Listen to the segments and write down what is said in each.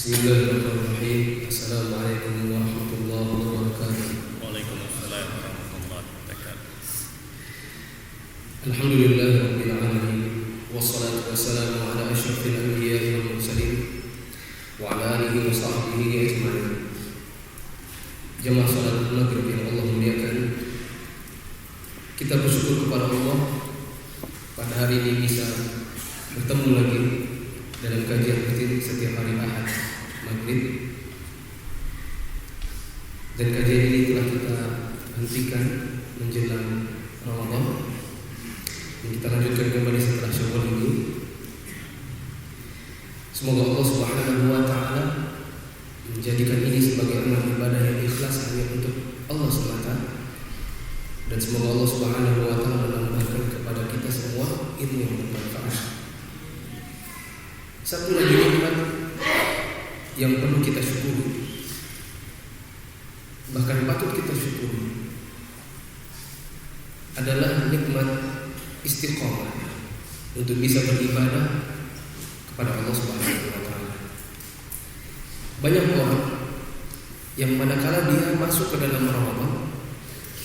Bismillahirrahmanirrahim. Assalamualaikum warahmatullahi wabarakatuh. Waalaikumsalam warahmatullahi wabarakatuh. Alhamdulillahirabbil alamin. Wassalatu wassalamu ala asyrafil anbiya'i wal mursalin wa ala alihi wa sahbihi ajma'in. Jamaah salat maghrib yang Allah muliakan, kita bersyukur kepada Allah pada hari ini bisa bertemu lagi dalam kajian rutin setiap hari Ahad maghrib. Dan kajian ini telah kita hentikan menjelang Ramadan, dan kita lanjutkan kembali setelah Syawal ini. Semoga Allah Subhanahu wa taala menjadikan ini sebagai amal ibadah yang ikhlas hanya untuk Allah semata, dan semoga Allah Subhanahu wa taala menambahkan kepada kita semua ilmu yang bermanfaat. Satu lagi nikmat yang perlu kita syukuri, bahkan patut kita syukuri, adalah nikmat istiqomah untuk bisa beribadah kepada Allah Subhanahu wa taala. Banyak orang yang manakala dia masuk ke dalam Ramadan,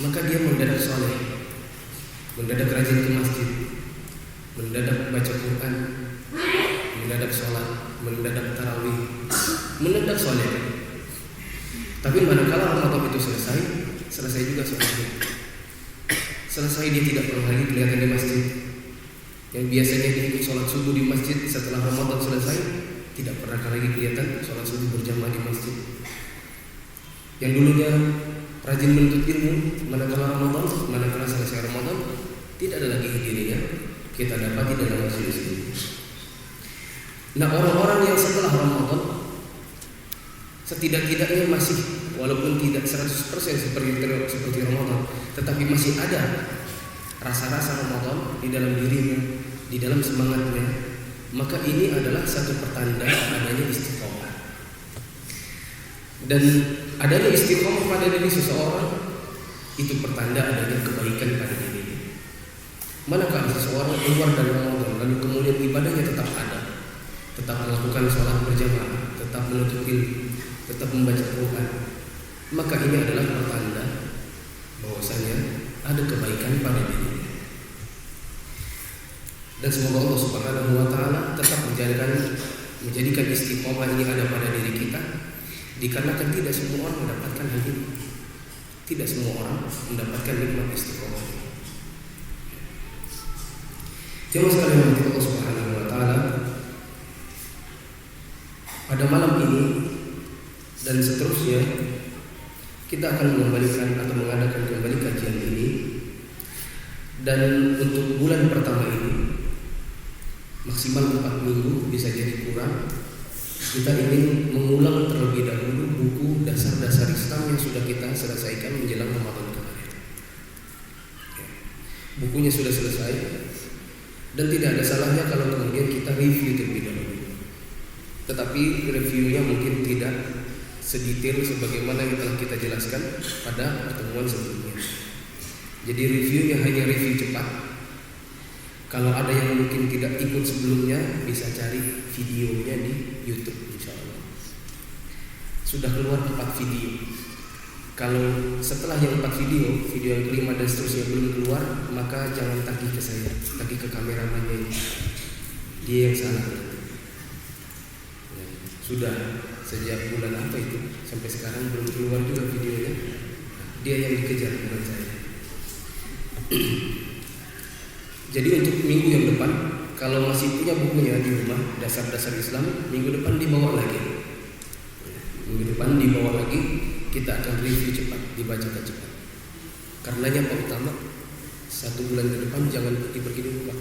maka dia mendadak saleh, mendadak rajin ke masjid, mendadak baca Quran, mendadak sholat, mendadak tarawih, mendadak saleh. Tapi manakala Ramadan itu selesai juga sholatnya. Selesai, dia tidak perlu lagi kelihatan di masjid. Yang biasanya dia ikut sholat subuh di masjid, setelah Ramadan selesai tidak pernah lagi kelihatan sholat subuh berjamaah di masjid. Yang dulunya rajin menuntut ilmu, manakala selesai Ramadan tidak ada lagi dirinya kita dapati dalam majelis ini. Nah, orang-orang yang setelah Ramadan setidak-tidaknya masih, walaupun tidak 100% seperti Ramadan, tetapi masih ada rasa-rasa Ramadan di dalam dirinya, di dalam semangatnya, maka ini adalah satu pertanda adanya istiqomah. Dan adanya istiqomah pada diri seseorang itu pertanda adanya kebaikan pada dirinya. Manakala seseorang keluar dari Ramadan lalu kemudian ibadahnya tetap ada, tetap melakukan sholat berjamaah, tetap menuntut ilmu, tetap membaca Quran, maka ini adalah pertanda bahwasanya ada kebaikan pada dirinya. Dan semoga Allah Subhanahu wa taala tetap menjadikan istiqomah ini ada pada diri kita, dikarenakan tidak semua orang mendapatkan hal ini. Tidak semua orang mendapatkan nikmat istiqomah. Jemaah sekalian Allah Subhanahu wa taala, pada malam ini dan seterusnya kita akan mengembalikan atau mengadakan kembali kajian ini. Dan untuk bulan pertama ini maksimal 4 minggu, bisa jadi kurang, kita ingin mengulang terlebih dahulu buku dasar-dasar Islam yang sudah kita selesaikan menjelang Ramadan kemarin. Bukunya sudah selesai, dan tidak ada salahnya kalau kemudian kita review terlebih dahulu. Tetapi reviewnya mungkin tidak sedetail sebagaimana yang telah kita jelaskan pada pertemuan sebelumnya. Jadi reviewnya hanya review cepat. Kalau ada yang mungkin tidak ikut sebelumnya, bisa cari videonya di YouTube, insya Allah. Sudah keluar 4 video. Kalau setelah yang 4 video yang kelima dan seterusnya belum keluar, maka jangan tagih ke saya, tagih ke kameramannya ini. Dia yang salah. Sudah sejak bulan apa itu sampai sekarang belum keluar juga videonya. Dia yang dikejar, bukan saya. Jadi untuk minggu yang depan, kalau masih punya bukunya di rumah, dasar-dasar Islam, minggu depan dibawa lagi. Kita akan review cepat, dibacakan cepat. Karenanya Pak Utama, 1 bulan ke depan jangan pergi di rumah.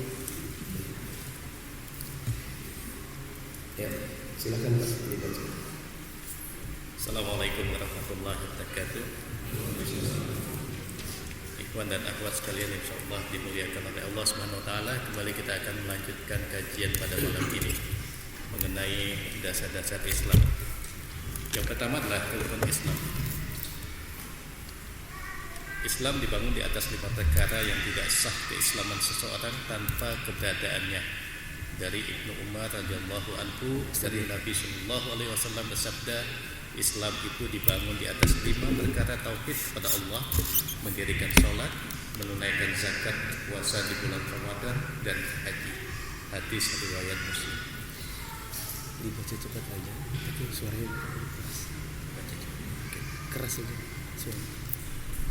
Ya, silakan Pak dibaca. Assalamualaikum warahmatullahi wabarakatuh. Ikhwan dan akhwat sekalian, insyaallah dimuliakan oleh Allah Subhanahu wa taala, kembali kita akan melanjutkan kajian pada malam ini mengenai dasar-dasar Islam. Yang pertama adalah rukun Islam. Islam dibangun di atas 5 perkara yang tidak sah keislaman seseorang tanpa keberadaannya. dari Ibnu Umar radhiyallahu anhu dari Nabi sallallahu alaihi wasallam bersabda, Islam itu dibangun di atas 5 perkara tauhid kepada Allah, mendirikan sholat, menunaikan zakat, puasa di bulan Ramadan, dan haji. Hadis riwayat Muslim. Dibaca cepat aja, tapi suaranya keras aja suara.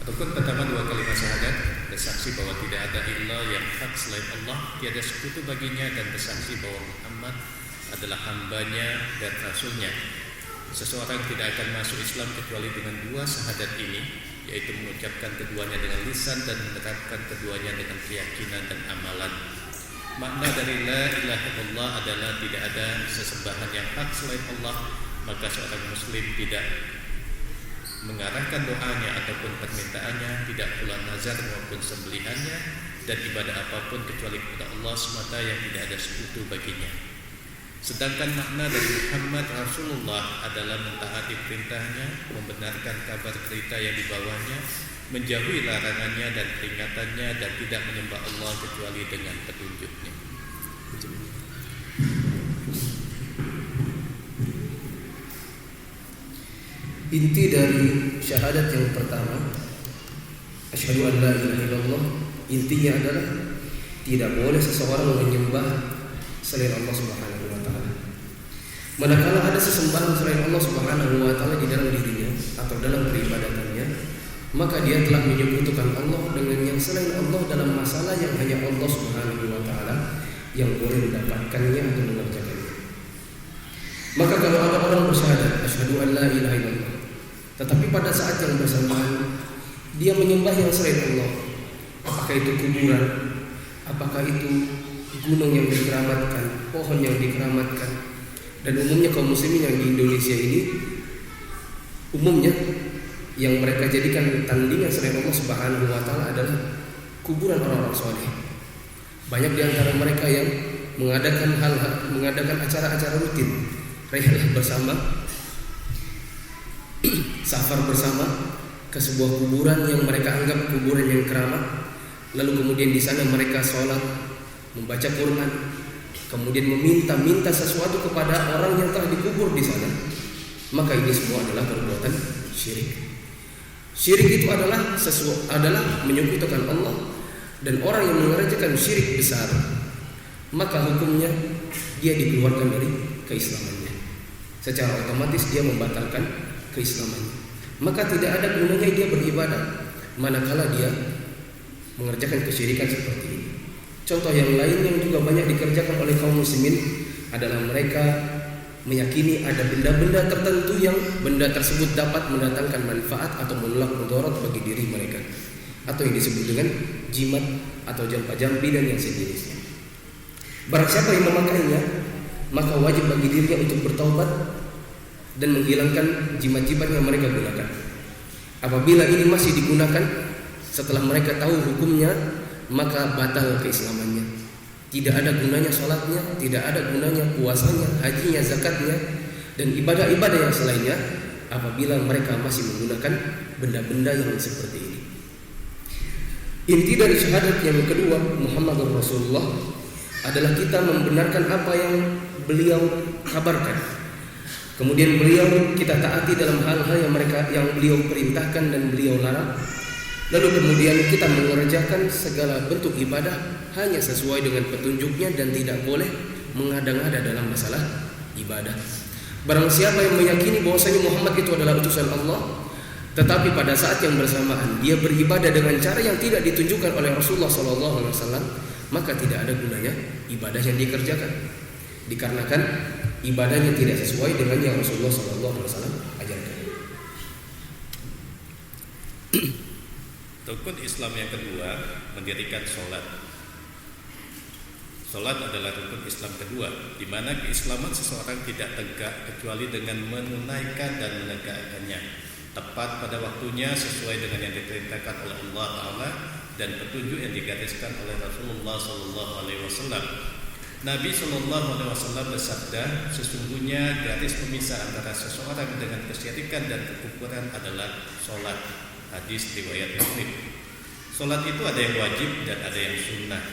Ataupun pertama 2 kalimat syahadat, bersaksi bahwa tidak ada ilah yang hak selain Allah, tiada sekutu baginya, dan bersaksi bahwa Muhammad adalah hambanya dan rasulnya. Seseorang tidak akan masuk Islam kecuali dengan 2 syahadat ini, yaitu mengucapkan keduanya dengan lisan dan menerapkan keduanya dengan keyakinan dan amalan. Makna dari la ilaha illallah adalah tidak ada sesembahan yang hak selain Allah, maka seorang muslim tidak mengarahkan doanya ataupun permintaannya, tidak pula nazar maupun sembelihannya, dan ibadah apapun kecuali kepada Allah semata yang tidak ada sekutu baginya. Sedangkan makna dari Muhammad Rasulullah adalah mentaati perintahnya, membenarkan kabar berita yang dibawanya, menjauhi larangannya dan peringatannya, dan tidak menyembah Allah kecuali dengan petunjuknya. Inti dari syahadat yang pertama, asyhadu an la ilaha illallah, intinya adalah tidak boleh seseorang menyembah selain Allah Subhanahu wa taala. Manakala ada sesembahan selain Allah Subhanahu wa taala di dalam dirinya atau dalam peribadatannya, maka dia telah menyekutukan Allah dengan yang selain Allah dalam masalah yang hanya Allah Subhanahu wa taala yang boleh mendapatkannya atau mengerjakannya. Maka kalau ada orang bersyahadat asyhadu an la ilaha illallah, tetapi pada saat yang bersamaan dia menyembah yang selain Allah, apakah itu kuburan, apakah itu gunung yang dikeramatkan, pohon yang dikeramatkan, dan umumnya kaum muslimin yang di Indonesia ini umumnya yang mereka jadikan tandingan selain Allah Subhanahu wa taala adalah kuburan orang-orang soleh. Banyak di antara mereka yang mengadakan acara-acara rutin, rehlah bersama, safar bersama ke sebuah kuburan yang mereka anggap kuburan yang keramat. Lalu kemudian di sana mereka sholat, membaca Quran, kemudian meminta sesuatu kepada orang yang telah dikubur di sana. Maka ini semua adalah perbuatan syirik. Syirik itu adalah menyekutukan Allah, dan orang yang mengerjakan syirik besar, maka hukumnya dia dikeluarkan dari keislamannya. Secara otomatis dia membatalkan keislamannya. Maka tidak ada gunanya dia beribadah manakala dia mengerjakan kesyirikan seperti ini. Contoh yang lain yang juga banyak dikerjakan oleh kaum muslimin adalah mereka meyakini ada benda-benda tertentu yang benda tersebut dapat mendatangkan manfaat atau menolak mudarat bagi diri mereka, atau yang disebut dengan jimat atau jampa-jampi dan yang sejenisnya. Barang siapa yang memakainya, maka wajib bagi dirinya untuk bertaubat dan menghilangkan jimat-jimat yang mereka gunakan. Apabila ini masih digunakan setelah mereka tahu hukumnya, maka batal keislamannya. Tidak ada gunanya sholatnya, tidak ada gunanya puasanya, hajinya, zakatnya, dan ibadah-ibadah yang selainnya apabila mereka masih menggunakan benda-benda yang seperti ini. Inti dari syahadat yang kedua, Muhammadur Rasulullah, adalah kita membenarkan apa yang beliau kabarkan. Kemudian beliau kita taati dalam hal-hal yang beliau perintahkan dan beliau larang. Lalu kemudian kita mengerjakan segala bentuk ibadah hanya sesuai dengan petunjuknya dan tidak boleh mengada-ngada dalam masalah ibadah. Barang siapa yang meyakini bahwasanya Muhammad itu adalah utusan Allah, tetapi pada saat yang bersamaan dia beribadah dengan cara yang tidak ditunjukkan oleh Rasulullah SAW, maka tidak ada gunanya ibadah yang dikerjakan, dikarenakan ibadahnya tidak sesuai dengan yang Rasulullah SAW ajarkan. Rukun Islam yang kedua, mendirikan sholat. Sholat adalah rukun Islam kedua, di mana keislaman seseorang tidak tegak kecuali dengan menunaikan dan menegakkannya tepat pada waktunya sesuai dengan yang diperintahkan oleh Allah Ta'ala dan petunjuk yang digariskan oleh Rasulullah SAW. Nabi SAW bersabda, sesungguhnya garis pemisah antara seseorang dengan kesyirikan dan kekufuran adalah sholat. Hadis riwayat Muslim. Sholat itu ada yang wajib dan ada yang sunnah.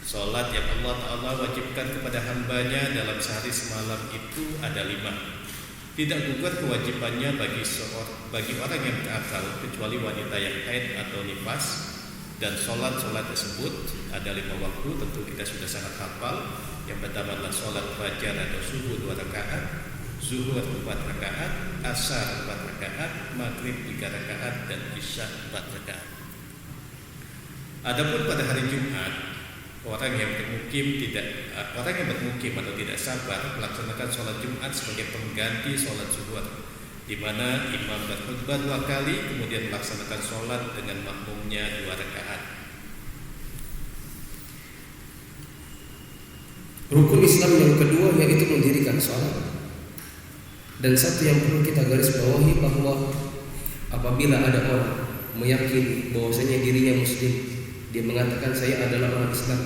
Salat yang Allah Ta'ala wajibkan kepada hambanya dalam sehari semalam itu ada 5. Tidak gugur kewajibannya bagi orang yang berakal kecuali wanita yang haid atau nifas. Dan solat-solat tersebut ada 5 waktu, tentu kita sudah sangat hafal. Yang pertama adalah solat fajar atau subuh 2 rakaat, zuhur 4 rakaat, asar 4 rakaat, maghrib 3 rakaat, dan isya 4 rakaat. Adapun pada hari Jumat, orang yang bermukim atau tidak sabar melaksanakan sholat Jumat sebagai pengganti sholat zuhur, di mana imam berkhutbah 2 kali kemudian melaksanakan sholat dengan makmumnya 2 rakaat. Rukun Islam yang kedua yaitu mendirikan sholat. Dan satu yang perlu kita garis bawahi bahwa apabila ada orang meyakini bahwasanya dirinya muslim, dia mengatakan saya adalah orang Islam,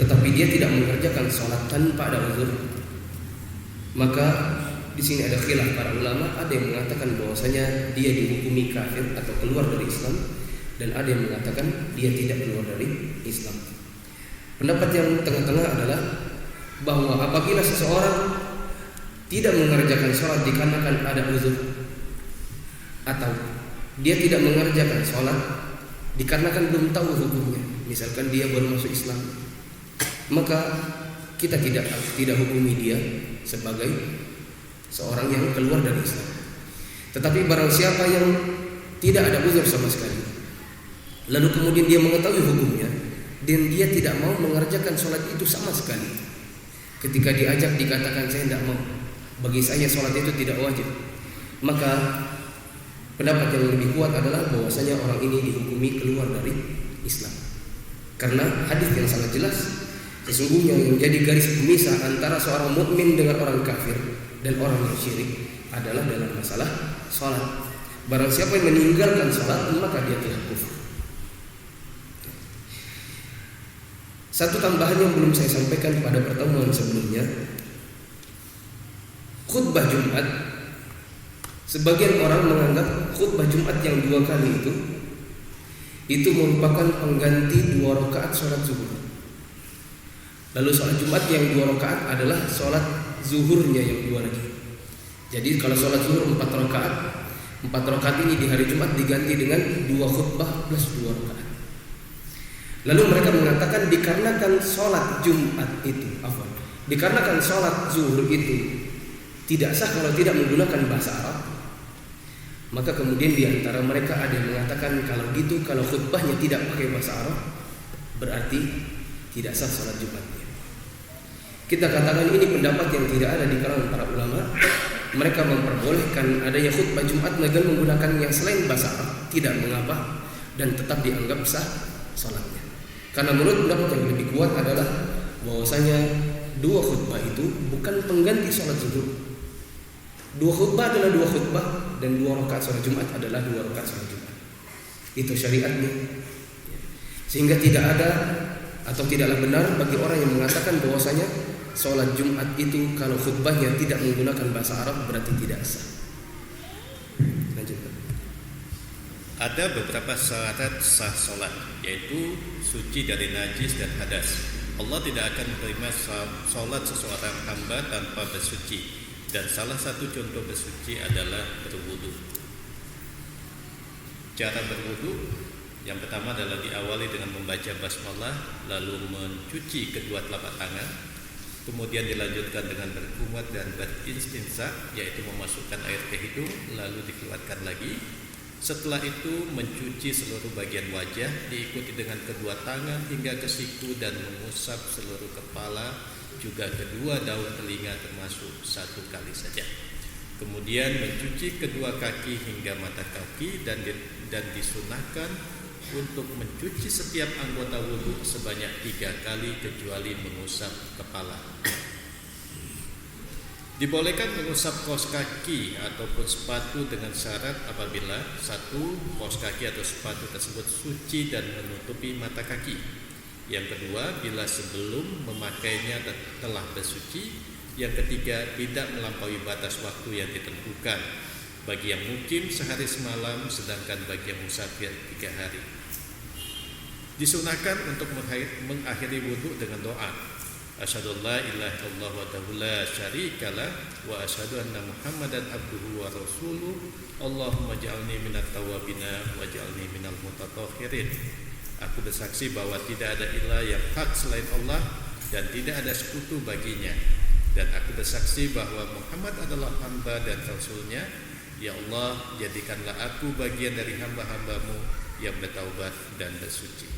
tetapi dia tidak mengerjakan sholat tanpa ada uzur, maka di sini ada khilaf para ulama. Ada yang mengatakan bahwasanya dia dihukumi kafir atau keluar dari Islam, dan ada yang mengatakan dia tidak keluar dari Islam. Pendapat yang tengah-tengah adalah bahwa apabila seseorang tidak mengerjakan sholat dikarenakan ada uzur, atau dia tidak mengerjakan sholat dikarenakan belum tahu hukumnya, misalkan dia baru masuk Islam, maka kita tidak hukumi dia sebagai seorang yang keluar dari Islam. Tetapi barang siapa yang tidak ada uzur sama sekali, lalu kemudian dia mengetahui hukumnya dan dia tidak mau mengerjakan sholat itu sama sekali, ketika diajak dikatakan saya tidak mau, bagi saya sholat itu tidak wajib, maka pendapat yang lebih kuat adalah bahwasanya orang ini dihukumi keluar dari Islam. Karena hadis yang sangat jelas, sesungguhnya yang menjadi garis pemisah antara seorang mukmin dengan orang kafir dan orang yang syirik adalah dalam masalah sholat. Barang siapa yang meninggalkan sholat, maka dia telah kufur. Satu tambahan yang belum saya sampaikan pada pertemuan sebelumnya, khutbah Jumat, sebagian orang menganggap khutbah Jumat yang 2 kali itu merupakan pengganti 2 rakaat sholat zuhur. Lalu sholat Jumat yang 2 rakaat adalah sholat zuhurnya yang 2 lagi. Jadi kalau sholat zuhur 4 rakaat ini di hari Jumat diganti dengan 2 khutbah plus 2 rakaat. Lalu mereka mengatakan dikarenakan sholat Jumat itu, dikarenakan sholat zuhur itu tidak sah kalau tidak menggunakan bahasa Arab, maka kemudian di antara mereka ada yang mengatakan kalau gitu, kalau khutbahnya tidak pakai bahasa Arab, berarti tidak sah sholat Jumatnya. Kita katakan ini pendapat yang tidak ada di kalangan para ulama. Mereka memperbolehkan adanya khutbah Jumat dengan menggunakan yang selain bahasa Arab, tidak mengapa, dan tetap dianggap sah sholatnya. Karena menurut pendapat yang lebih kuat adalah bahwasanya 2 khutbah itu bukan pengganti sholat zuhur. 2 khutbah adalah 2 khutbah, dan 2 rakaat sholat Jumat adalah 2 rakaat sholat Jumat. Itu syariatnya. Sehingga tidak ada atau tidaklah benar bagi orang yang mengatakan bahwasanya sholat Jumat itu kalau khutbahnya tidak menggunakan bahasa Arab berarti tidak sah. Lanjutkan. Ada beberapa syarat sah sholat, yaitu suci dari najis dan hadas. Allah tidak akan menerima sholat seseorang hamba tanpa bersuci. Dan salah satu contoh bersuci adalah berwudu. Cara berwudu yang pertama adalah diawali dengan membaca basmalah, lalu mencuci kedua telapak tangan, kemudian dilanjutkan dengan berkumur dan beristinsyak, yaitu memasukkan air ke hidung lalu dikeluarkan lagi. Setelah itu mencuci seluruh bagian wajah, diikuti dengan kedua tangan hingga ke siku dan mengusap seluruh kepala, juga kedua daun telinga termasuk 1 kali saja. Kemudian mencuci kedua kaki hingga mata kaki dan disunahkan untuk mencuci setiap anggota wudhu sebanyak 3 kali kecuali mengusap kepala. Dibolehkan mengusap kaos kaki ataupun sepatu dengan syarat apabila 1. Kaos kaki atau sepatu tersebut suci dan menutupi mata kaki. Yang kedua, bila sebelum memakainya telah bersuci. Yang ketiga, tidak melampaui batas waktu yang ditentukan. Bagi yang mukim sehari semalam, sedangkan bagi yang musafir 3 hari. Disunahkan untuk mengakhiri wudhu dengan doa, asyhadu an la ilaha illallah wahdahu la syarikalah wa asyhadu anna Muhammadan abduhu wa rasuluh. Allahumma ja'alni minat tawabina wa ja'alni minal mutatahhirin. Aku bersaksi bahwa tidak ada ilah yang hak selain Allah dan tidak ada sekutu baginya, dan aku bersaksi bahwa Muhammad adalah hamba dan rasulnya. Ya Allah, jadikanlah aku bagian dari hamba-hambamu yang bertaubat dan bersuci.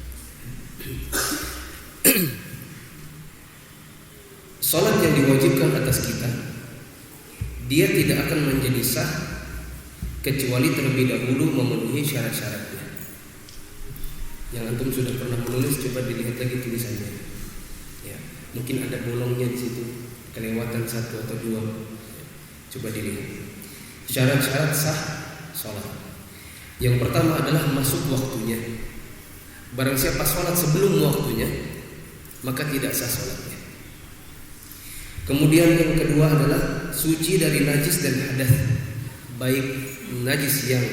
Salat yang diwajibkan atas kita, dia tidak akan menjadi sah kecuali terlebih dahulu memenuhi syarat-syaratnya. Yang antum sudah pernah menulis, coba dilihat lagi tulisannya. Ya, mungkin ada bolongnya di situ, kelewatan 1 atau 2. Coba dilihat. Syarat-syarat sah salat. Yang pertama adalah masuk waktunya. Barang siapa salat sebelum waktunya, maka tidak sah salatnya. Kemudian yang kedua adalah suci dari najis dan hadas, baik najis yang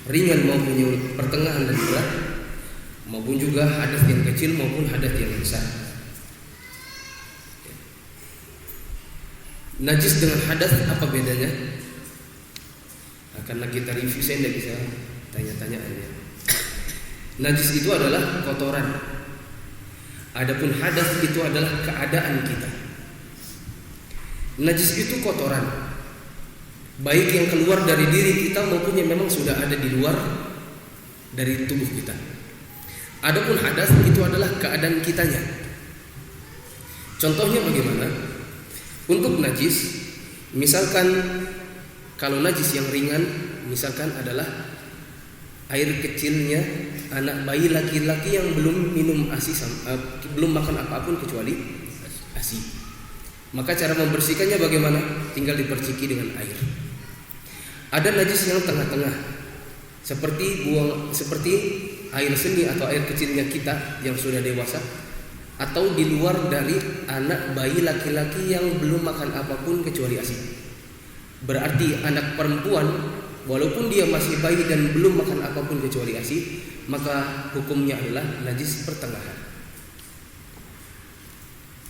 ringan maupun yang pertengahan dan berat, maupun juga hadas yang kecil maupun hadas yang besar. Najis dengan hadas apa bedanya? Karena kita review, saya tidak bisa tanya-tanyaannya. Najis itu adalah kotoran, adapun hadas itu adalah keadaan kita. Najis itu kotoran, baik yang keluar dari diri kita maupun yang memang sudah ada di luar dari tubuh kita. Adapun hadas itu adalah keadaan kitanya. Contohnya bagaimana? Untuk najis, misalkan kalau najis yang ringan, misalkan adalah air kecilnya anak bayi laki-laki yang belum minum ASI, belum makan apapun kecuali ASI. Maka cara membersihkannya bagaimana? Tinggal diperciki dengan air. Ada najis yang tengah-tengah, seperti air seni atau air kecilnya kita yang sudah dewasa, atau di luar dari anak bayi laki-laki yang belum makan apapun kecuali ASI. Berarti anak perempuan walaupun dia masih bayi dan belum makan apapun kecuali ASI, maka hukumnya adalah najis pertengahan.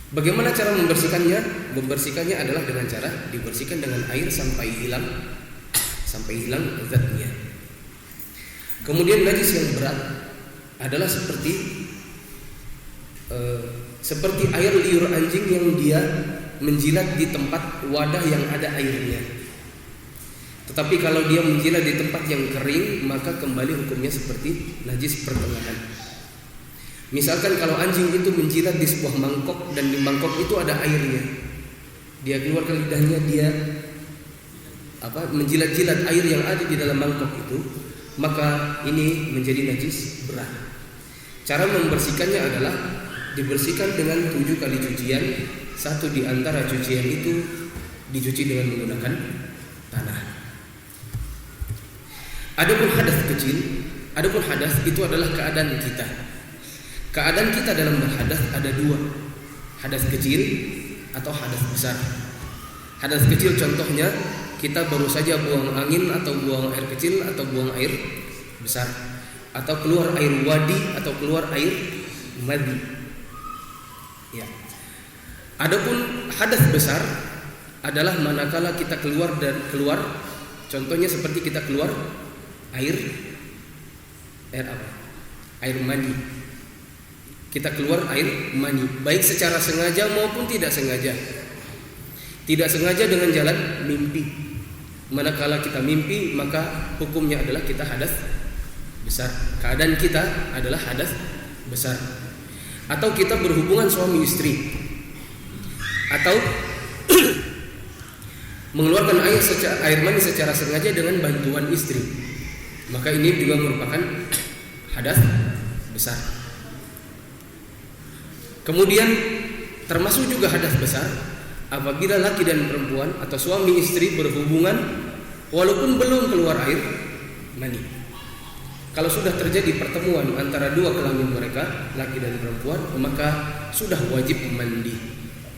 Bagaimana cara membersihkannya? Membersihkannya adalah dengan cara dibersihkan dengan air sampai hilang zatnya. Kemudian najis yang berat adalah seperti air liur anjing yang dia menjilat di tempat wadah yang ada airnya. Tetapi kalau dia menjilat di tempat yang kering, maka kembali hukumnya seperti najis pertengahan. Misalkan kalau anjing itu menjilat di sebuah mangkok dan di mangkok itu ada airnya, dia keluarkan lidahnya, dia menjilat-jilat air yang ada di dalam mangkok itu, maka ini menjadi najis berat. Cara membersihkannya adalah dibersihkan dengan 7 kali cucian. 1 di antara cucian itu dicuci dengan menggunakan tanah. Adapun hadas itu adalah keadaan kita. Keadaan kita dalam berhadas ada 2, hadas kecil atau hadas besar. Hadas kecil contohnya kita baru saja buang angin atau buang air kecil atau buang air besar, atau keluar air wadi atau keluar air madi. Ya. Adapun hadas besar adalah manakala kita keluar, contohnya seperti kita keluar air mani. Kita keluar air mani, baik secara sengaja maupun tidak sengaja. Tidak sengaja dengan jalan mimpi. Manakala kita mimpi, maka hukumnya adalah kita hadas besar. Keadaan kita adalah hadas besar. Atau kita berhubungan suami istri, atau mengeluarkan air mani secara sengaja dengan bantuan istri, maka ini juga merupakan hadas besar. Kemudian termasuk juga hadas besar apabila laki dan perempuan atau suami istri berhubungan walaupun belum keluar air mani. Kalau sudah terjadi pertemuan antara 2 kelamin mereka, laki dan perempuan, maka sudah wajib mandi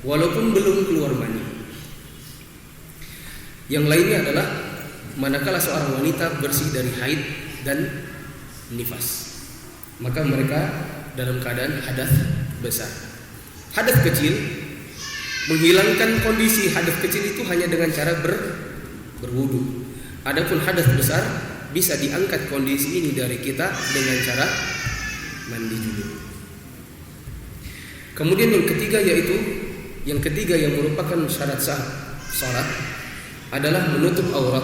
walaupun belum keluar mani. Yang lainnya adalah manakala seorang wanita bersih dari haid dan nifas, maka mereka dalam keadaan hadas besar. Hadas kecil, menghilangkan kondisi hadas kecil itu hanya dengan cara berwudu. Adapun hadas besar bisa diangkat kondisi ini dari kita dengan cara mandi junub. Kemudian yang ketiga yang merupakan syarat sah salat adalah menutup aurat.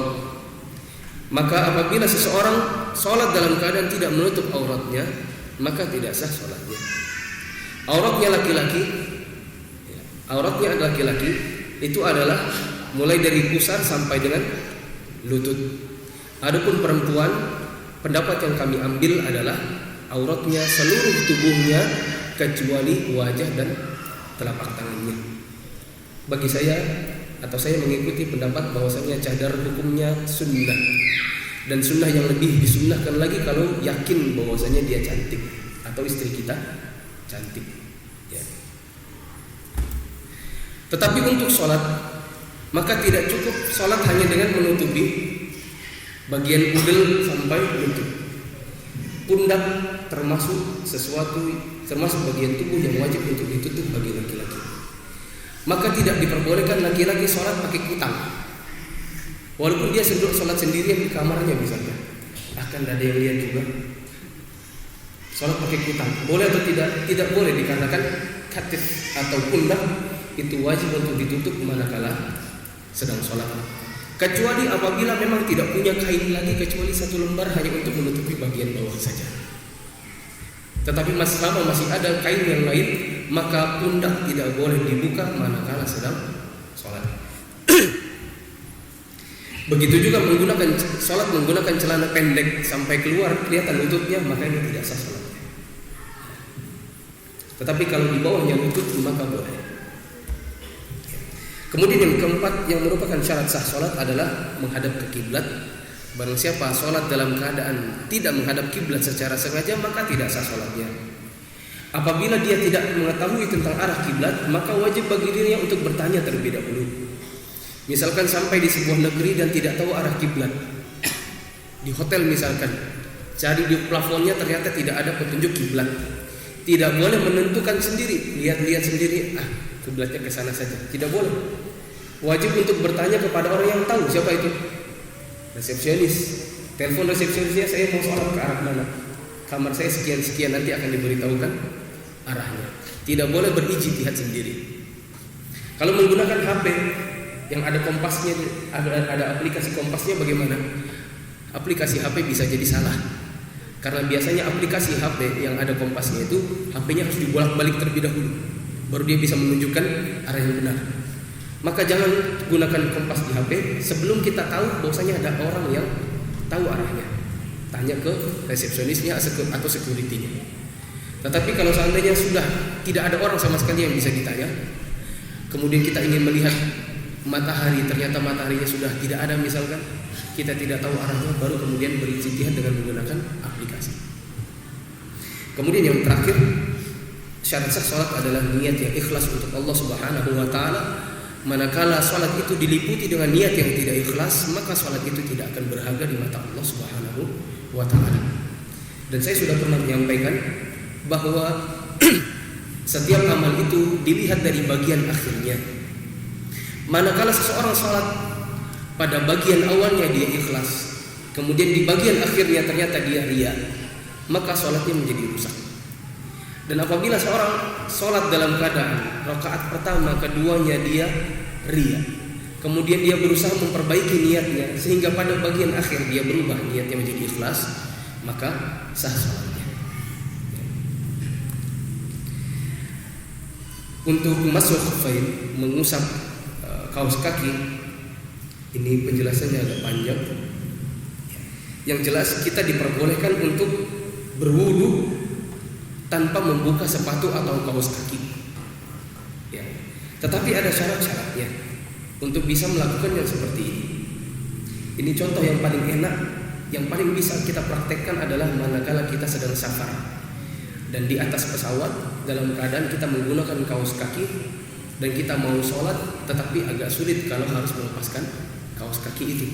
Maka apabila seseorang salat dalam keadaan tidak menutup auratnya, maka tidak sah salatnya. Auratnya laki-laki itu adalah mulai dari pusar sampai dengan lutut. Adapun perempuan, pendapat yang kami ambil adalah auratnya seluruh tubuhnya kecuali wajah dan telapak tangannya. Bagi saya mengikuti pendapat bahwasanya cadar hukumnya sunnah, dan sunnah yang lebih disunnahkan lagi kalau yakin bahwasanya dia cantik atau istri kita cantik. Ya. Tetapi untuk sholat, maka tidak cukup sholat hanya dengan menutupi bagian udel sampai lutut. Pundak termasuk bagian tubuh yang wajib untuk ditutup bagi laki-laki. Maka tidak diperbolehkan laki-laki sholat pakai kutang, walaupun dia sholat sendirian di kamarnya misalnya. Akan ada yang lihat juga. Sholat pakai kutang boleh atau tidak? Tidak boleh, dikarenakan katif atau pundak itu wajib untuk ditutup manakala sedang sholat. Kecuali apabila memang tidak punya kain lagi kecuali satu lembar hanya untuk menutupi bagian bawah saja. Tetapi selama masih ada kain yang lain, maka pundak tidak boleh dibuka manakala sedang sholat. Begitu juga menggunakan celana pendek sampai keluar kelihatan lututnya, maka ini tidak sah sholatnya. Tetapi kalau di bawahnya lutut maka boleh. Kemudian yang keempat yang merupakan syarat sah sholat adalah menghadap ke kiblat. Barang siapa sholat dalam keadaan tidak menghadap kiblat secara sengaja, maka tidak sah sholatnya. Apabila dia tidak mengetahui tentang arah kiblat, maka wajib bagi dirinya untuk bertanya terlebih dahulu. Misalkan sampai di sebuah negeri dan tidak tahu arah kiblat, di hotel misalkan, cari di plafonnya ternyata tidak ada petunjuk kiblat. Tidak boleh menentukan sendiri, lihat-lihat sendiri, kiblatnya ke sana saja. Tidak boleh. Wajib untuk bertanya kepada orang yang tahu. Siapa itu? Resepsionis. Telepon resepsionisnya, saya mau sholat ke arah mana? Kamar saya sekian-sekian, nanti akan diberitahukan arahnya. Tidak boleh berijtihad sendiri. Kalau menggunakan HP yang ada kompasnya, ada aplikasi kompasnya, bagaimana? Aplikasi HP bisa jadi salah. Karena biasanya aplikasi HP yang ada kompasnya itu HP-nya harus dibolak-balik terlebih dahulu, baru dia bisa menunjukkan arah yang benar. Maka jangan gunakan kompas di HP sebelum kita tahu bahwasanya ada orang yang tahu arahnya. Tanya ke resepsionisnya atau security-nya. Tetapi kalau seandainya sudah tidak ada orang sama sekali yang bisa ditanya, kemudian kita ingin melihat matahari, ternyata mataharinya sudah tidak ada misalkan, kita tidak tahu arahnya, baru kemudian berijtihad dengan menggunakan aplikasi. Kemudian yang terakhir, syarat sah salat adalah niat yang ikhlas untuk Allah Subhanahu wa taala. Manakala salat itu diliputi dengan niat yang tidak ikhlas, maka salat itu tidak akan berharga di mata Allah Subhanahu wa taala. Dan saya sudah pernah menyampaikan bahwa setiap amal itu dilihat dari bagian akhirnya. Manakala seseorang salat pada bagian awalnya dia ikhlas, kemudian di bagian akhirnya ternyata dia riya, maka salatnya menjadi rusak. Dan apabila seorang sholat dalam keadaan rakaat pertama, keduanya dia riya, kemudian dia berusaha memperbaiki niatnya sehingga pada bagian akhir dia berubah niatnya menjadi ikhlas, maka sah sholatnya. Untuk masuk khuffain, mengusap kaos kaki, ini penjelasannya agak panjang. Yang jelas kita diperbolehkan untuk berwudu tanpa membuka sepatu atau kaos kaki. Ya. Tetapi ada syarat-syaratnya untuk bisa melakukan yang seperti ini. Ini contoh yang paling enak, yang paling bisa kita praktekkan adalah manakala kita sedang safar dan di atas pesawat dalam keadaan kita menggunakan kaos kaki dan kita mau sholat, tetapi agak sulit kalau harus melepaskan kaos kaki itu.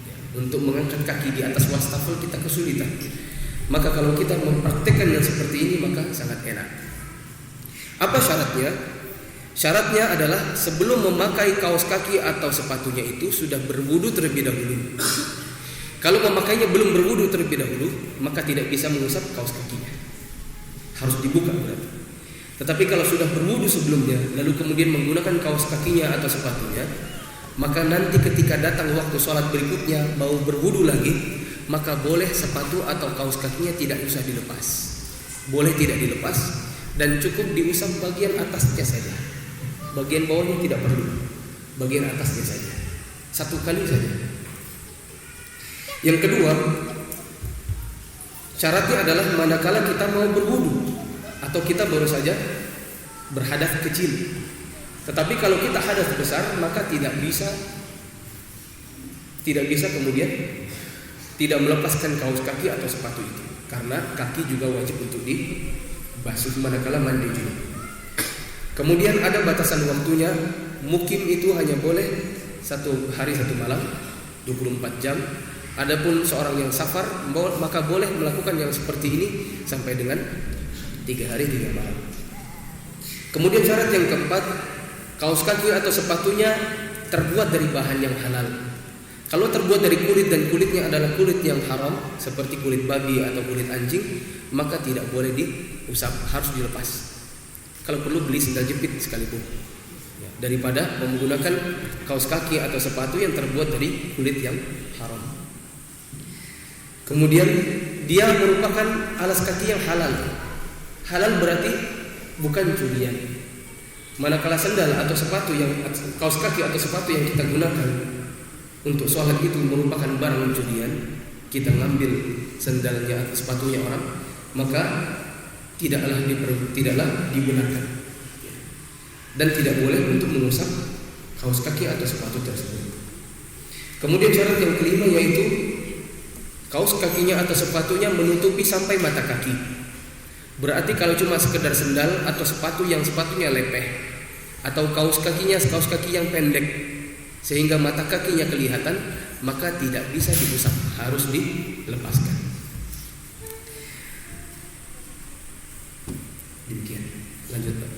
Ya. Untuk mengangkat kaki di atas wastafel kita kesulitan. Maka kalau kita mempraktekkan yang seperti ini maka sangat enak. Apa syaratnya? Syaratnya adalah sebelum memakai kaos kaki atau sepatunya itu sudah berwudu terlebih dahulu. Kalau memakainya belum berwudu terlebih dahulu, maka tidak bisa mengusap kaos kakinya. Harus dibuka berarti. Tetapi kalau sudah berwudu sebelumnya, lalu kemudian menggunakan kaos kakinya atau sepatunya, maka nanti ketika datang waktu sholat berikutnya mau berwudu lagi, maka boleh sepatu atau kaos kakinya tidak usah dilepas. Boleh tidak dilepas dan cukup diusap bagian atasnya saja. Bagian bawahnya tidak perlu. Bagian atasnya saja. Satu kali saja. Yang kedua, syaratnya adalah manakala kita mau berwudu atau kita baru saja berhadas kecil. Tetapi kalau kita hadas besar, maka tidak bisa kemudian tidak melepaskan kaos kaki atau sepatu itu, karena kaki juga wajib untuk dibasuh manakala mandi junub. Kemudian ada batasan waktunya. Mukim itu hanya boleh 1 hari 1 malam, 24 jam. Adapun seorang yang safar maka boleh melakukan yang seperti ini sampai dengan 3 hari 3 malam. Kemudian syarat yang keempat, kaos kaki atau sepatunya terbuat dari bahan yang halal. Kalau terbuat dari kulit dan kulitnya adalah kulit yang haram seperti kulit babi atau kulit anjing, maka tidak boleh diusap, harus dilepas. Kalau perlu beli sendal jepit sekalipun, daripada menggunakan kaos kaki atau sepatu yang terbuat dari kulit yang haram. Kemudian dia merupakan alas kaki yang halal. Halal berarti bukan curian. Manakala sendal atau sepatu kaos kaki atau sepatu yang kita gunakan untuk sholat itu merupakan barang curian, kita ngambil sendalnya atau sepatunya orang, maka tidaklah dibenarkan dan tidak boleh untuk mengusap kaos kaki atau sepatu tersebut. Kemudian syarat yang kelima yaitu kaos kakinya atau sepatunya menutupi sampai mata kaki. Berarti kalau cuma sekedar sendal atau sepatu yang sepatunya lepeh, atau kaos kaki yang pendek sehingga mata kakinya kelihatan, maka tidak bisa diusap, harus dilepaskan. Demikian. Lanjut Pak.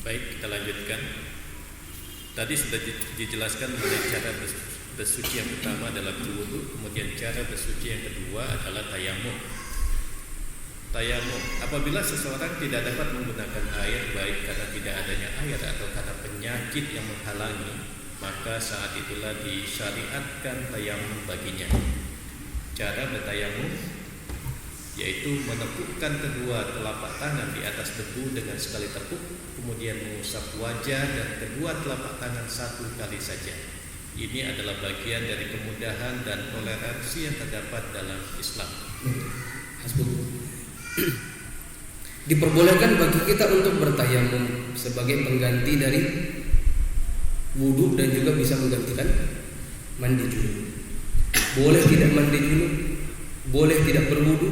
Baik, kita lanjutkan. Tadi sudah dijelaskan mengenai cara bersuci yang pertama adalah berwudu, kemudian cara bersuci yang kedua adalah tayamum. Tayamum, apabila seseorang tidak dapat menggunakan air, baik karena tidak adanya air atau karena penyakit yang menghalangi, maka saat itulah disyariatkan tayamum baginya. Cara bertayamum yaitu menepukkan kedua telapak tangan di atas debu dengan sekali tepuk, kemudian mengusap wajah dan kedua telapak tangan 1 kali saja. Ini adalah bagian dari kemudahan dan toleransi yang terdapat dalam Islam. Diperbolehkan bagi kita untuk bertayamum sebagai pengganti dari wudu dan juga bisa menggantikan mandi junub. Boleh tidak mandi junub, boleh tidak berwudu,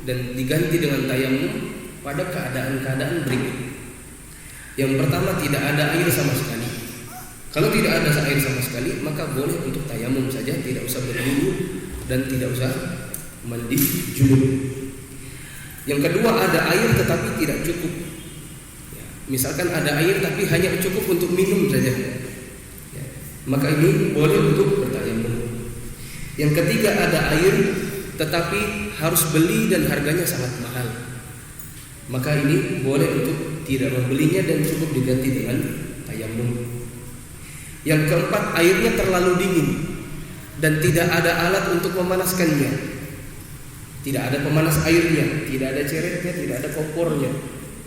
dan diganti dengan tayamum pada keadaan-keadaan berikut. Yang pertama, tidak ada air sama sekali. Kalau tidak ada air sama sekali, maka boleh untuk tayamum saja, tidak usah berwudu dan tidak usah mandi junub. Yang kedua, ada air tetapi tidak cukup. Misalkan ada air tapi hanya cukup untuk minum saja, maka ini boleh untuk bertayamum. Yang ketiga, ada air tetapi harus beli dan harganya sangat mahal, maka ini boleh untuk tidak membelinya dan cukup diganti dengan tayamum. Yang keempat, airnya terlalu dingin dan tidak ada alat untuk memanaskannya. Tidak ada pemanas airnya, tidak ada ceretnya, tidak ada kompornya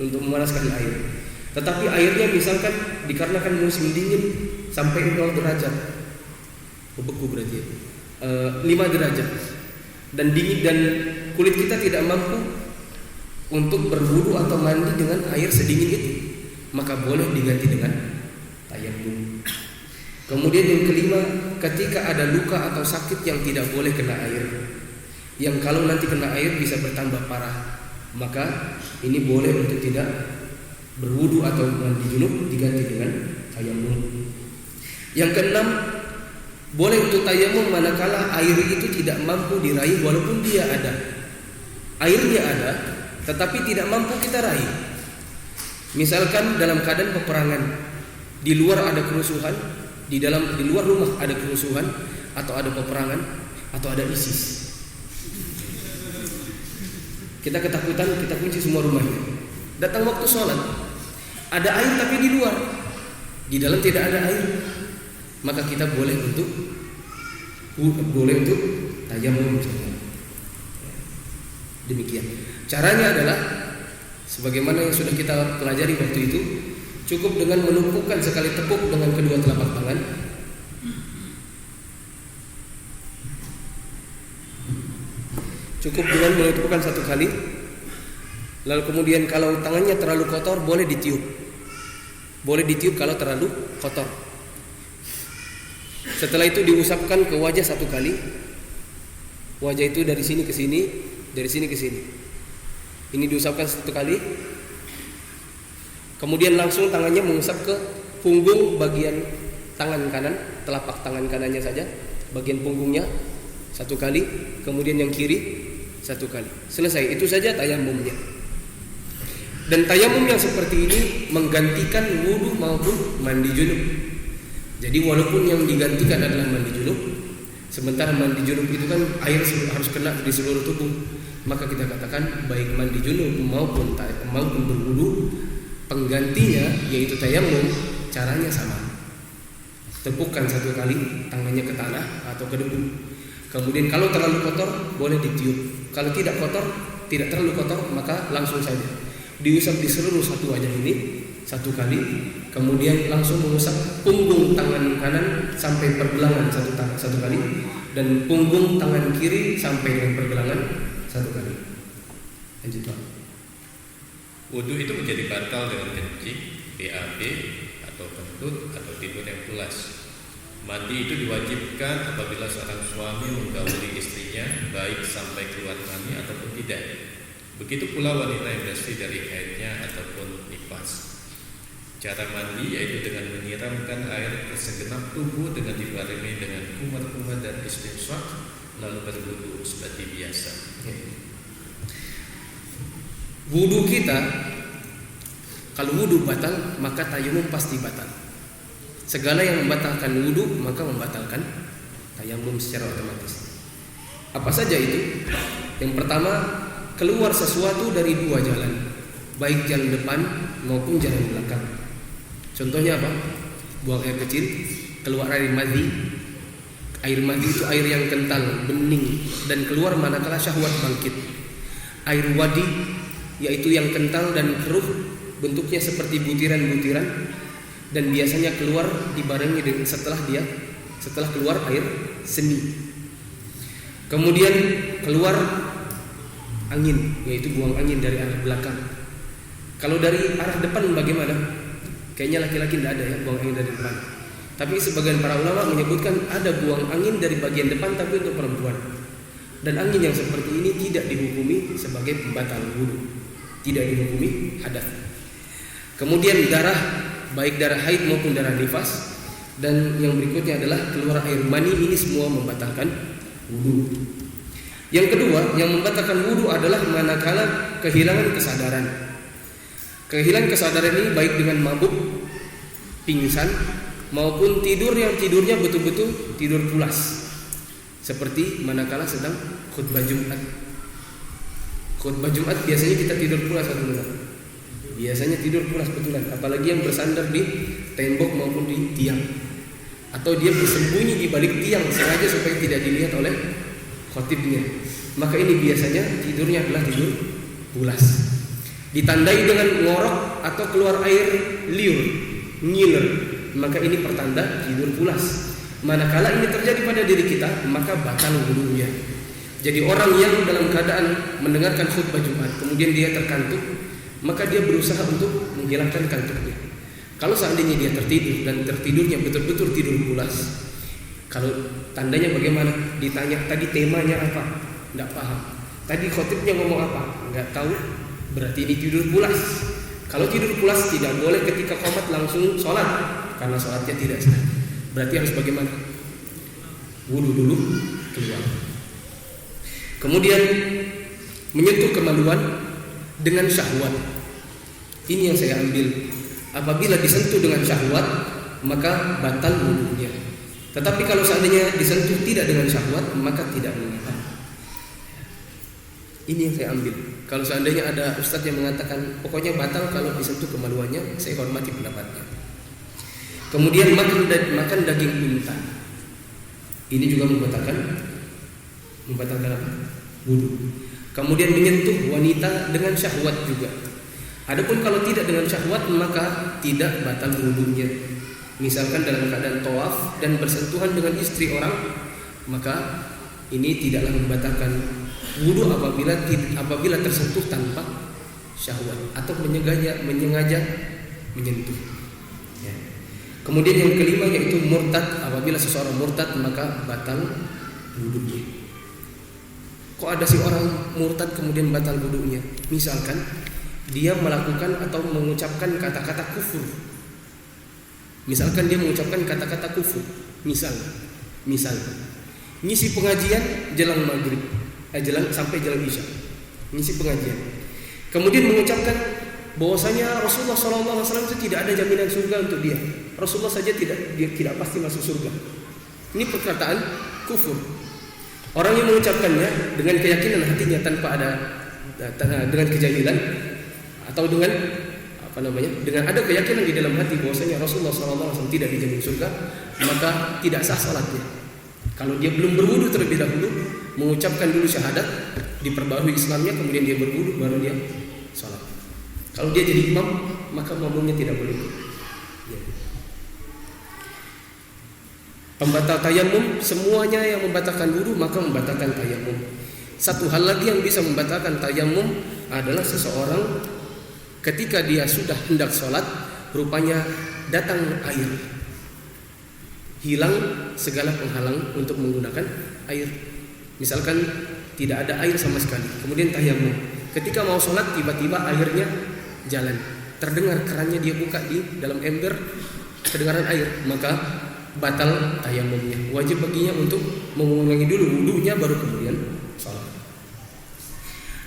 untuk memanaskan air. Tetapi airnya misalkan dikarenakan musim dingin sampai 0 derajat, beku berarti 5 derajat, dan dingin, dan kulit kita tidak mampu untuk berwudu atau mandi dengan air sedingin itu, maka boleh diganti dengan tayamum. Kemudian yang kelima, ketika ada luka atau sakit yang tidak boleh kena air, yang kalau nanti kena air bisa bertambah parah, maka ini boleh untuk tidak berwudu atau mandi junub, diganti dengan tayamum. Yang keenam, Boleh untuk tayamum manakala air itu tidak mampu diraih walaupun dia ada. Airnya ada, tetapi tidak mampu kita raih. Misalkan dalam keadaan peperangan, di luar ada kerusuhan, di luar rumah ada kerusuhan, atau ada peperangan, atau ada ISIS. Kita ketakutan, kita kunci semua rumahnya. Datang waktu sholat, ada air tapi di luar, di dalam tidak ada air, maka kita boleh untuk tayamum. Demikian. Caranya adalah sebagaimana yang sudah kita pelajari waktu itu, cukup dengan menumpukan sekali tepuk dengan kedua telapak tangan. Cukup dengan menumpukan satu kali. Lalu kemudian kalau tangannya terlalu kotor boleh ditiup. Boleh ditiup kalau terlalu kotor. Setelah itu diusapkan ke wajah satu kali. Wajah itu dari sini ke sini, dari sini ke sini. Ini diusapkan satu kali. Kemudian langsung tangannya mengusap ke punggung bagian tangan kanan, telapak tangan kanannya saja, bagian punggungnya satu kali. Kemudian yang kiri satu kali. Selesai, itu saja tayamumnya. Dan tayamum yang seperti ini menggantikan wudu maupun mandi junub. Jadi walaupun yang digantikan adalah mandi junub, sementara mandi junub itu kan air harus kena di seluruh tubuh, maka kita katakan baik mandi junub maupun berwudu, penggantinya yaitu tayamum, caranya sama. Tepukkan satu kali tangannya ke tanah atau ke debu. Kemudian kalau terlalu kotor boleh ditiup. Kalau tidak terlalu kotor, maka langsung saja diusap di seluruh satu wajah ini satu kali. Kemudian langsung mengusap punggung tangan kanan sampai pergelangan satu kali, dan punggung tangan kiri sampai dengan pergelangan satu kali. Lanjut Pak. Wudu itu menjadi batal dengan kencing, BAB atau kentut atau tidur yang pulas. Mandi itu diwajibkan apabila seorang suami menggauli istrinya, baik sampai keluar mani ataupun tidak. Begitu pula wanita yang bersih dari haidnya ataupun nifas. Cara mandi yaitu dengan menyiramkan air ke segenap tubuh dengan dibarengi dengan kumat-kumat dan istinsyak, lalu berwudu seperti biasa. Wudu kita, kalau wudu batal maka tayamum pasti batal. Segala yang membatalkan wudu maka membatalkan tayamum secara otomatis. Apa saja itu? Yang pertama, keluar sesuatu dari dua jalan, baik jalan depan maupun jalan belakang. Contohnya apa? Buang air kecil, keluar air madhi. Air madhi itu air yang kental, bening, dan keluar manakala syahwat bangkit. Air wadi yaitu yang kental dan keruh, bentuknya seperti butiran-butiran, dan biasanya keluar dibarengi dengan setelah keluar air seni. Kemudian keluar angin, yaitu buang angin dari arah belakang. Kalau dari arah depan bagaimana? Kayaknya laki-laki tidak ada ya buang angin dari depan. Tapi sebagian para ulama menyebutkan ada buang angin dari bagian depan tapi untuk perempuan. Dan angin yang seperti ini tidak dihukumi sebagai pembatal wudu, tidak dihukumi hadas. Kemudian darah, baik darah haid maupun darah nifas. Dan yang berikutnya adalah keluar air mani, ini semua membatalkan wudu. Yang kedua, yang membatalkan wudu adalah manakala kehilangan kesadaran. Kehilangan kesadaran ini baik dengan mabuk, pingsan, maupun tidur yang tidurnya betul-betul tidur pulas. Seperti manakala sedang khutbah Jumat. Khutbah Jumat biasanya kita tidur pulas atau tidak? Biasanya tidur pulas betulan, apalagi yang bersandar di tembok maupun di tiang, atau dia bersembunyi di balik tiang sengaja supaya tidak dilihat oleh khotibnya. Maka ini biasanya tidurnya adalah tidur pulas. Ditandai dengan ngorok atau keluar air liur, ngiler, maka ini pertanda tidur pulas. Manakala ini terjadi pada diri kita, maka batal wudunya. Jadi orang yang dalam keadaan mendengarkan khutbah Jumat kemudian dia terkantuk, maka dia berusaha untuk menghilangkan kantuknya. Kalau seandainya dia tertidur dan tertidurnya betul-betul tidur pulas, kalau tandanya bagaimana? Ditanya tadi temanya apa? Tidak paham. Tadi khotibnya ngomong apa? Enggak tahu. Berarti ini tidur pulas. Kalau tidur pulas tidak boleh ketika qomat langsung sholat, karena sholatnya tidak sah. Berarti harus bagaimana? wudu dulu keluar. Kemudian menyentuh kemaluan dengan syahwat. Ini yang saya ambil. Apabila disentuh dengan syahwat, maka batal wudunya. Tetapi kalau seandainya disentuh tidak dengan syahwat, maka tidak mengapa. Ini yang saya ambil. Kalau seandainya ada ustadz yang mengatakan pokoknya batal kalau disentuh kemaluannya, saya hormati pendapatnya. Kemudian makan daging unta. Ini juga membatalkan apa? Wudu. Kemudian menyentuh wanita dengan syahwat juga. Adapun kalau tidak dengan syahwat, maka tidak batal wudunya. Misalkan dalam keadaan tawaf dan bersentuhan dengan istri orang, maka ini tidaklah membatalkan wudu apabila tersentuh tanpa syahwat atau menyengaja menyentuh. Ya. Kemudian yang kelima yaitu murtad. Apabila seseorang murtad, maka batal wudunya. Kok ada si orang murtad kemudian batal wudunya? Misalkan dia melakukan atau mengucapkan kata-kata kufur. Misalkan dia mengucapkan kata-kata kufur. Misal ngisi pengajian jelang maghrib, sampai jelang isya, ngisi pengajian. Kemudian mengucapkan bahwasanya Rasulullah SAW itu tidak ada jaminan surga untuk dia. Rasulullah saja dia tidak pasti masuk surga. Ini perkataan kufur. Orang yang mengucapkannya dengan keyakinan hatinya tanpa ada dengan kejahilan atau dengan ada keyakinan di dalam hati bahwasanya Rasulullah SAW tidak dijamin surga, maka tidak sah salatnya. Kalau dia belum berwudu terlebih dahulu, mengucapkan dulu syahadat, diperbarui Islamnya, kemudian dia berwudu, baru dia salat. Kalau dia jadi imam, maka makmumnya tidak boleh. Ya. Pembatal tayamum, semuanya yang membatalkan wudu maka membatalkan tayamum. Satu hal lagi yang bisa membatalkan tayamum adalah seseorang ketika dia sudah hendak sholat, rupanya datang air, hilang segala penghalang untuk menggunakan air. Misalkan tidak ada air sama sekali, kemudian tayamum. Ketika mau sholat, tiba-tiba airnya jalan, terdengar kerannya dia buka di dalam ember, kedengaran air, maka batal tayamumnya. Wajib baginya untuk mengulangi dulu wudunya baru kemudian sholat.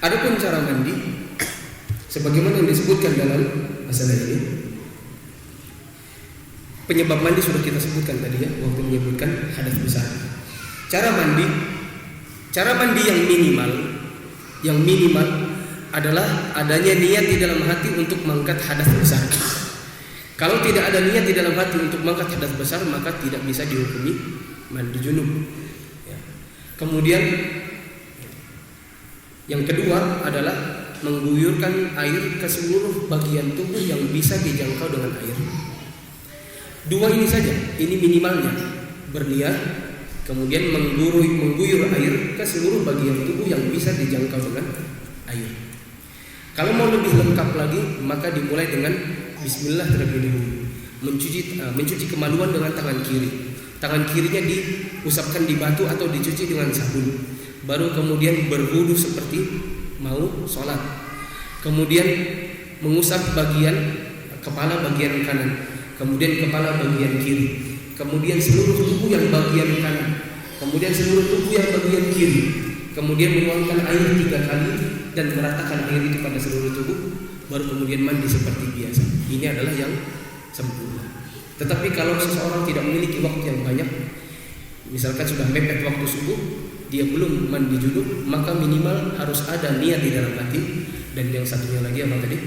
Adapun cara mandi, sebagaimana yang disebutkan dalam masalah ini, penyebab mandi sudah kita sebutkan tadi ya, waktu menyebutkan hadas besar. Cara mandi yang minimal adalah adanya niat di dalam hati untuk mengangkat hadas besar. Kalau tidak ada niat di dalam hati untuk mengangkat hadas besar, maka tidak bisa dihukumi mandi junub. Ya. Kemudian yang kedua adalah mengguyurkan air ke seluruh bagian tubuh yang bisa dijangkau dengan air. Dua ini saja, ini minimalnya. Berniat, kemudian mengguyur air ke seluruh bagian tubuh yang bisa dijangkau dengan air. Kalau mau lebih lengkap lagi, maka dimulai dengan bismillah terlebih dahulu. Mencuci kemaluan dengan tangan kiri. Tangan kirinya diusapkan di batu atau dicuci dengan sabun. Baru kemudian berwudu seperti mau sholat. Kemudian mengusap kepala bagian kanan, kemudian kepala bagian kiri, kemudian seluruh tubuh yang bagian kanan, kemudian seluruh tubuh yang bagian kiri, kemudian menuangkan air 3 kali dan meratakan air itu pada seluruh tubuh, baru kemudian mandi seperti biasa. Ini adalah yang sempurna. Tetapi kalau seseorang tidak memiliki waktu yang banyak, misalkan sudah mepet waktu subuh, dia belum mandi junub, maka minimal harus ada niat di dalam hati. Dan yang satunya lagi apa tadi?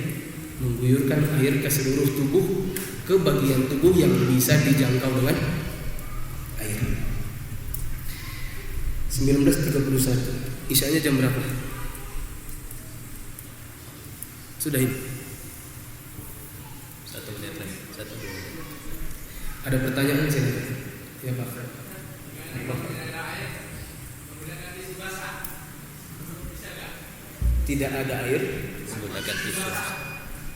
Mengguyurkan air ke seluruh tubuh, ke bagian tubuh yang bisa dijangkau dengan air. 19.31. Isyanya jam berapa? Sudah ini. 1 menit lagi. 1 menit. Ada pertanyaan sini? Ya Pak. Tidak ada air, Menggunakan tisu.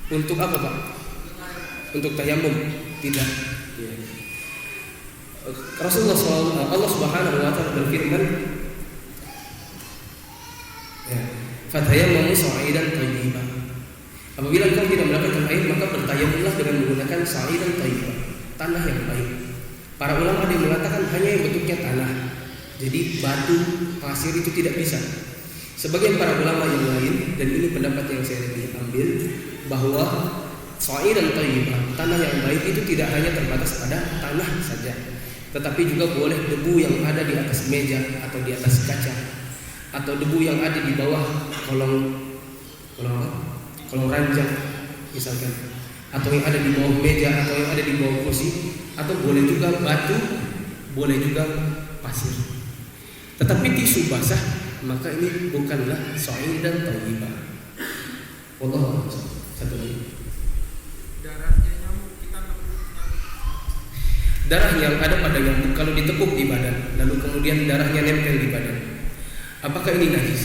untuk apa Pak? Untuk tayamum? Tidak. Ya. Rasulullah SAW, Allah Subhanahu Wa Taala berfirman, "Fatayammamu sa'idan thayyiban." Apabila engkau tidak mendapatkan air, maka bertayamumlah dengan menggunakan sa'idan thayyiban, tanah yang baik. Para ulama ada yang mengatakan hanya yang bentuknya tanah, Jadi batu, pasir itu tidak bisa. Sebagian para ulama yang lain, dan ini pendapat yang saya lebih ambil, bahwa sha'iran thayyibah, tanah yang baik itu tidak hanya terbatas pada tanah saja, tetapi juga boleh debu yang ada di atas meja atau di atas kaca, atau debu yang ada di bawah kolong ranjang misalkan, atau yang ada di bawah meja, atau yang ada di bawah kursi, atau boleh juga batu, boleh juga pasir. Tetapi tisu basah, maka ini bukanlah sha'iran thayyibah. Wallahu a'lam. Satu lagi. Darah yang ada pada nyamuk kalau ditekuk di badan, lalu kemudian darahnya nempel di badan, apakah ini najis?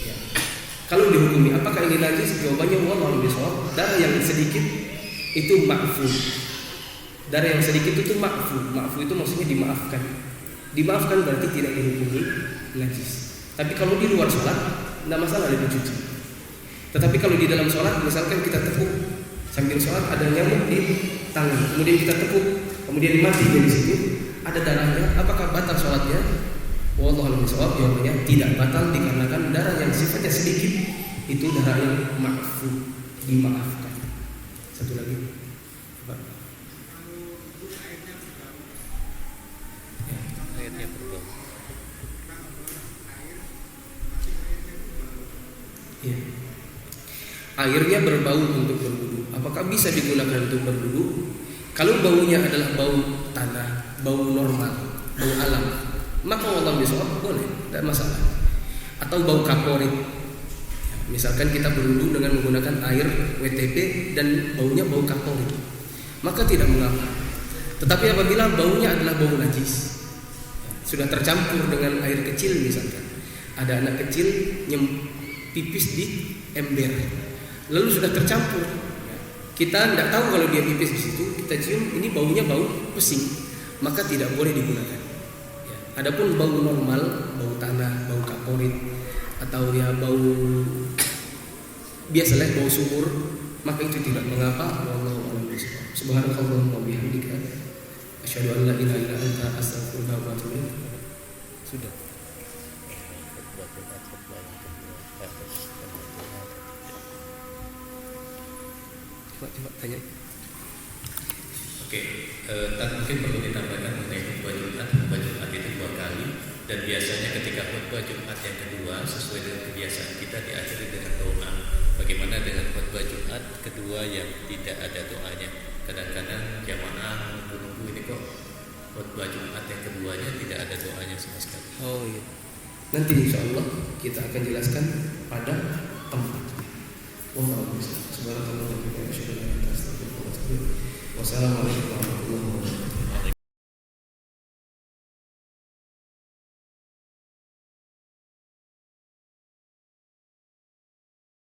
Ya. Kalau dihukumi apakah ini najis? Jawabannya wallahu a'lam. Darah yang sedikit itu ma'fu. Darah yang sedikit itu ma'fu. Ma'fu itu maksudnya dimaafkan. Dimaafkan berarti tidak dihukumi najis. Tapi kalau di luar sholat, tidak masalah dicuci. Tetapi kalau di dalam sholat, misalkan kita tekuk sambil sholat ada nyamuk di tangan, kemudian kita tekuk, kemudian mati di situ, ada darahnya, apakah batal sholatnya? Wallahu a'lam bishawab. Jawabannya tidak batal dikarenakan darah yang sifatnya sedikit itu darah yang ma'fu, dimaafkan. Satu lagi. Airnya berbau. Ya. Airnya berbau untuk berwudu. Apakah bisa digunakan untuk berwudu? Kalau baunya adalah bau tanah, bau normal, bau alam, maka wallahu bishawab boleh, tidak masalah. Atau bau kaporit. Misalkan kita berwudu dengan menggunakan air WTP dan baunya bau kaporit, maka tidak mengapa. Tetapi apabila baunya adalah bau najis, sudah tercampur dengan air kecil, misalkan ada anak kecil yang pipis di ember, lalu sudah tercampur, kita tidak tahu kalau dia pipis di situ, kita cium ini baunya bau pesing, maka tidak boleh digunakan. Ya. Adapun bau normal, bau tanah, bau kaporit, atau ya bau biasalah bau sumur, maka itu tidak mengapa. Wallahu a'lam bishawab. Subhanakallahumma wa bihamdika, asyhadu an la ilaha illa anta, astaghfiruka wa atubu ilaik. Sudah. Coba tanya. Oke, mungkin perlu ditambahkan mengenai khutbah Jumat. Khutbah Jumat itu 2 kali, dan biasanya ketika khutbah Jumat yang kedua sesuai dengan kebiasaan kita diakhiri dengan doa. Bagaimana dengan khutbah Jumat kedua yang tidak ada doanya? Kadang-kadang jamaah menunggu ini kok khutbah Jumat yang keduanya tidak ada doanya sama sekali. Oh iya. Nanti insya Allah kita akan jelaskan pada tempatnya. Wallahu a'lam. Subhanallah wa bihamdihi, asyhadu an la ilaha illa anta, astaghfiruka wa atubu ilaik. Wassalamualaikum warahmatullahi wabarakatuh.